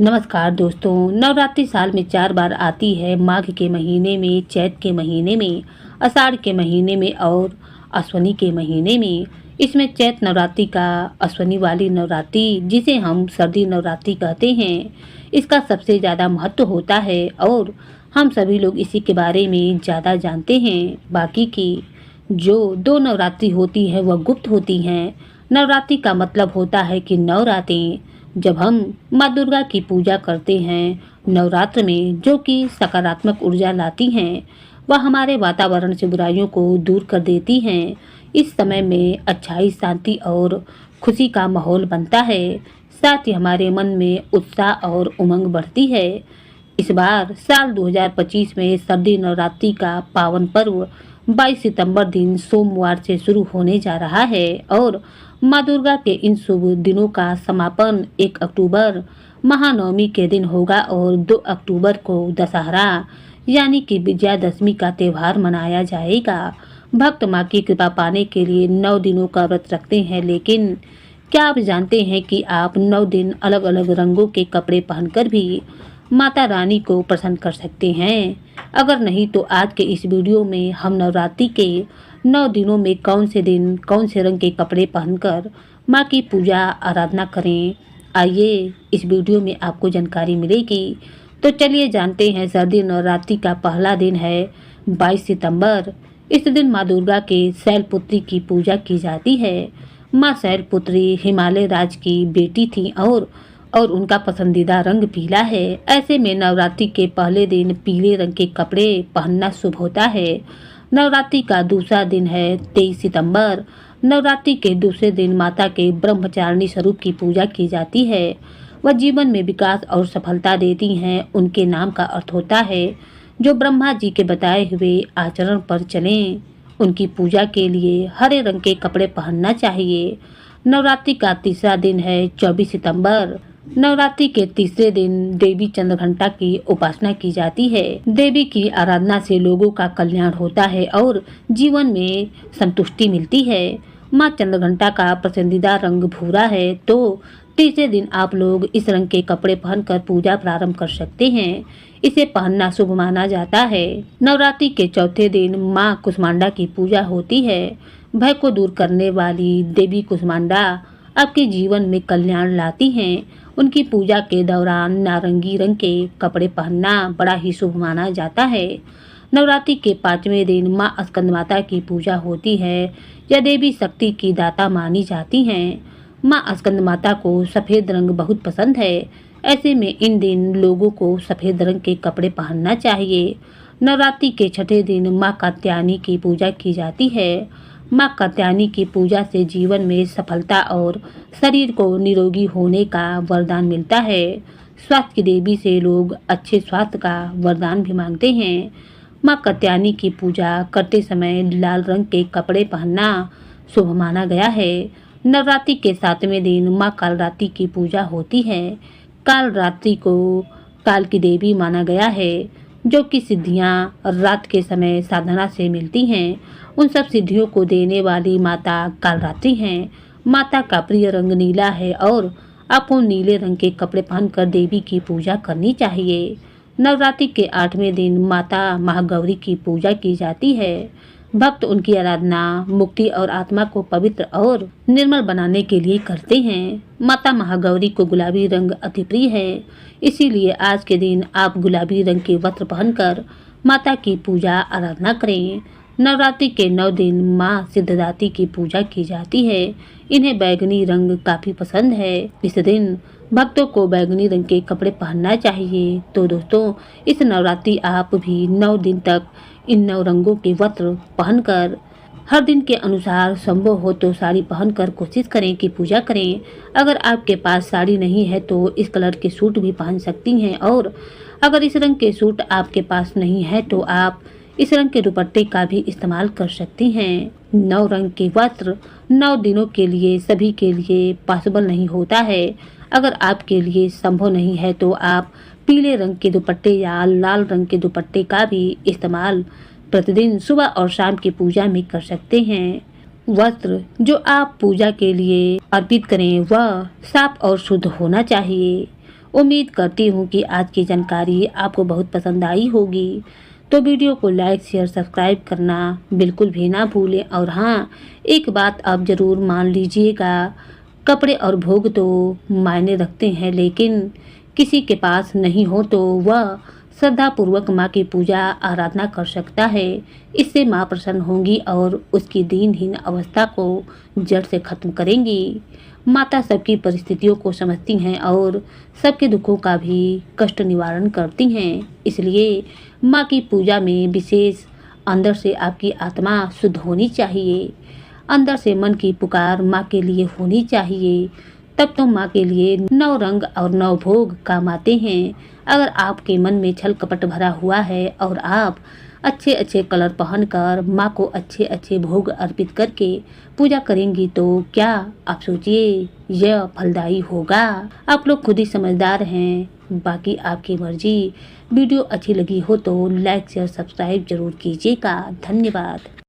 नमस्कार दोस्तों। नवरात्रि साल में 4 बार आती है। माघ के महीने में, चैत के महीने में, आषाढ़ के महीने में और अश्विनी के महीने में। इसमें चैत नवरात्रि का अश्विनी वाली नवरात्रि, जिसे हम सर्दी नवरात्रि कहते हैं, इसका सबसे ज़्यादा महत्व होता है और हम सभी लोग इसी के बारे में ज़्यादा जानते हैं। बाकी की जो 2 नवरात्रि होती है वह गुप्त होती हैं। नवरात्रि का मतलब होता है कि 9 रातें। जब हम माँ दुर्गा की पूजा करते हैं नवरात्र में, जो कि सकारात्मक ऊर्जा लाती हैं, वह हमारे वातावरण से बुराइयों को दूर कर देती हैं। इस समय में अच्छाई, शांति और खुशी का माहौल बनता है। साथ ही हमारे मन में उत्साह और उमंग बढ़ती है। इस बार साल 2025 में सर्दी नवरात्रि का पावन पर्व 22 सितंबर दिन सोमवार से शुरू होने जा रहा है और माँ दुर्गा के इन शुभ दिनों का समापन 1 अक्टूबर महानवमी के दिन होगा और 2 अक्टूबर को दशहरा यानी कि विजयादशमी का त्यौहार मनाया जाएगा। भक्त माँ की कृपा पाने के लिए 9 दिनों का व्रत रखते हैं, लेकिन क्या आप जानते हैं कि आप 9 दिन अलग अलग रंगों के कपड़े पहनकर भी माता रानी को प्रसन्न कर सकते हैं? अगर नहीं तो आज के इस वीडियो में हम नवरात्रि के 9 दिनों में कौन से दिन कौन से रंग के कपड़े पहनकर माँ की पूजा आराधना करें, आइए इस वीडियो में आपको जानकारी मिलेगी। तो चलिए जानते हैं। सर्दी नवरात्रि का पहला दिन है 22 सितंबर। इस दिन माँ दुर्गा के शैलपुत्री की पूजा की जाती है। माँ शैलपुत्री हिमालय राज की बेटी थी और उनका पसंदीदा रंग पीला है। ऐसे में नवरात्रि के पहले दिन पीले रंग के कपड़े पहनना शुभ होता है। नवरात्रि का दूसरा दिन है 23 सितंबर। नवरात्रि के दूसरे दिन माता के ब्रह्मचारिणी स्वरूप की पूजा की जाती है। वह जीवन में विकास और सफलता देती हैं। उनके नाम का अर्थ होता है जो ब्रह्मा जी के बताए हुए आचरण पर चलें। उनकी पूजा के लिए हरे रंग के कपड़े पहनना चाहिए। नवरात्रि का तीसरा दिन है 24 सितंबर। नवरात्रि के तीसरे दिन देवी चंद्रघंटा की उपासना की जाती है। देवी की आराधना से लोगों का कल्याण होता है और जीवन में संतुष्टि मिलती है। माँ चंद्रघंटा का पसंदीदा रंग भूरा है, तो तीसरे दिन आप लोग इस रंग के कपड़े पहनकर पूजा प्रारंभ कर सकते हैं। इसे पहनना शुभ माना जाता है। नवरात्रि के चौथे दिन माँ कुष्मांडा की पूजा होती है। भय को दूर करने वाली देवी कुष्मांडा आपके जीवन में कल्याण लाती हैं। उनकी पूजा के दौरान नारंगी रंग के कपड़े पहनना बड़ा ही शुभ माना जाता है। नवरात्रि के 5वें दिन माँ स्कंदमाता की पूजा होती है। यह देवी शक्ति की दाता मानी जाती हैं। माँ स्कंदमाता को सफ़ेद रंग बहुत पसंद है। ऐसे में इन दिन लोगों को सफ़ेद रंग के कपड़े पहनना चाहिए। नवरात्रि के छठे दिन माँ कात्यायनी की पूजा की जाती है। माँ कात्यायनी की पूजा से जीवन में सफलता और शरीर को निरोगी होने का वरदान मिलता है। स्वास्थ्य की देवी से लोग अच्छे स्वास्थ्य का वरदान भी मांगते हैं। माँ कात्यायनी की पूजा करते समय लाल रंग के कपड़े पहनना शुभ माना गया है। नवरात्रि के 7वें दिन माँ कालरात्रि की पूजा होती है। कालरात्रि को काल की देवी माना गया है, जो कि सिद्धियां रात के समय साधना से मिलती हैं। उन सब सिद्धियों को देने वाली माता कालरात्रि हैं। माता का प्रिय रंग नीला है और आपको नीले रंग के कपड़े पहनकर देवी की पूजा करनी चाहिए। नवरात्रि के 8वें दिन माता महागौरी की पूजा की जाती है। भक्त उनकी आराधना मुक्ति और आत्मा को पवित्र और निर्मल बनाने के लिए करते हैं। माता महागौरी को गुलाबी रंग अति प्रिय है, इसीलिए आज के दिन आप गुलाबी रंग के वस्त्र पहनकर माता की पूजा आराधना करें। नवरात्रि के 9 दिन माँ सिद्धदात्री की पूजा की जाती है। इन्हें बैगनी रंग काफी पसंद है। इस दिन भक्तों को बैगनी रंग के कपड़े पहनना चाहिए। तो दोस्तों, इस नवरात्रि आप भी 9 दिन तक इन 9 रंगों के वस्त्र पहनकर हर दिन के अनुसार संभव हो तो साड़ी पहनकर कोशिश करें कि पूजा करें। अगर आपके पास साड़ी नहीं है तो इस कलर के सूट भी पहन सकती हैं, और अगर इस रंग के सूट आपके पास नहीं है तो आप इस रंग के दुपट्टे का भी इस्तेमाल कर सकती हैं। 9 रंग के वस्त्र 9 दिनों के लिए सभी के लिए पॉसिबल नहीं होता है। अगर आपके लिए संभव नहीं है तो आप पीले रंग के दुपट्टे या लाल रंग के दुपट्टे का भी इस्तेमाल प्रतिदिन सुबह और शाम की पूजा में कर सकते हैं। वस्त्र जो आप पूजा के लिए अर्पित करें वह साफ और शुद्ध होना चाहिए। उम्मीद करती हूँ कि आज की जानकारी आपको बहुत पसंद आई होगी। तो वीडियो को लाइक शेयर सब्सक्राइब करना बिल्कुल भी ना भूलें। और हाँ, एक बात आप ज़रूर मान लीजिएगा, कपड़े और भोग तो मायने रखते हैं, लेकिन किसी के पास नहीं हो तो वह श्रद्धापूर्वक माँ की पूजा आराधना कर सकता है। इससे माँ प्रसन्न होंगी और उसकी दीनहीन अवस्था को जड़ से खत्म करेंगी। माता सबकी परिस्थितियों को समझती हैं और सबके दुखों का भी कष्ट निवारण करती हैं। इसलिए माँ की पूजा में विशेष अंदर से आपकी आत्मा शुद्ध होनी चाहिए। अंदर से मन की पुकार माँ के लिए होनी चाहिए। तब तो माँ के लिए 9 रंग और 9 भोग काम आते हैं। अगर आपके मन में छल कपट भरा हुआ है और आप अच्छे अच्छे कलर पहनकर माँ को अच्छे अच्छे भोग अर्पित करके पूजा करेंगी तो क्या आप सोचिए यह फलदायी होगा। आप लोग खुद ही समझदार हैं, बाकी आपकी मर्जी। वीडियो अच्छी लगी हो तो लाइक शेयर सब्सक्राइब जरूर कीजिएगा। धन्यवाद।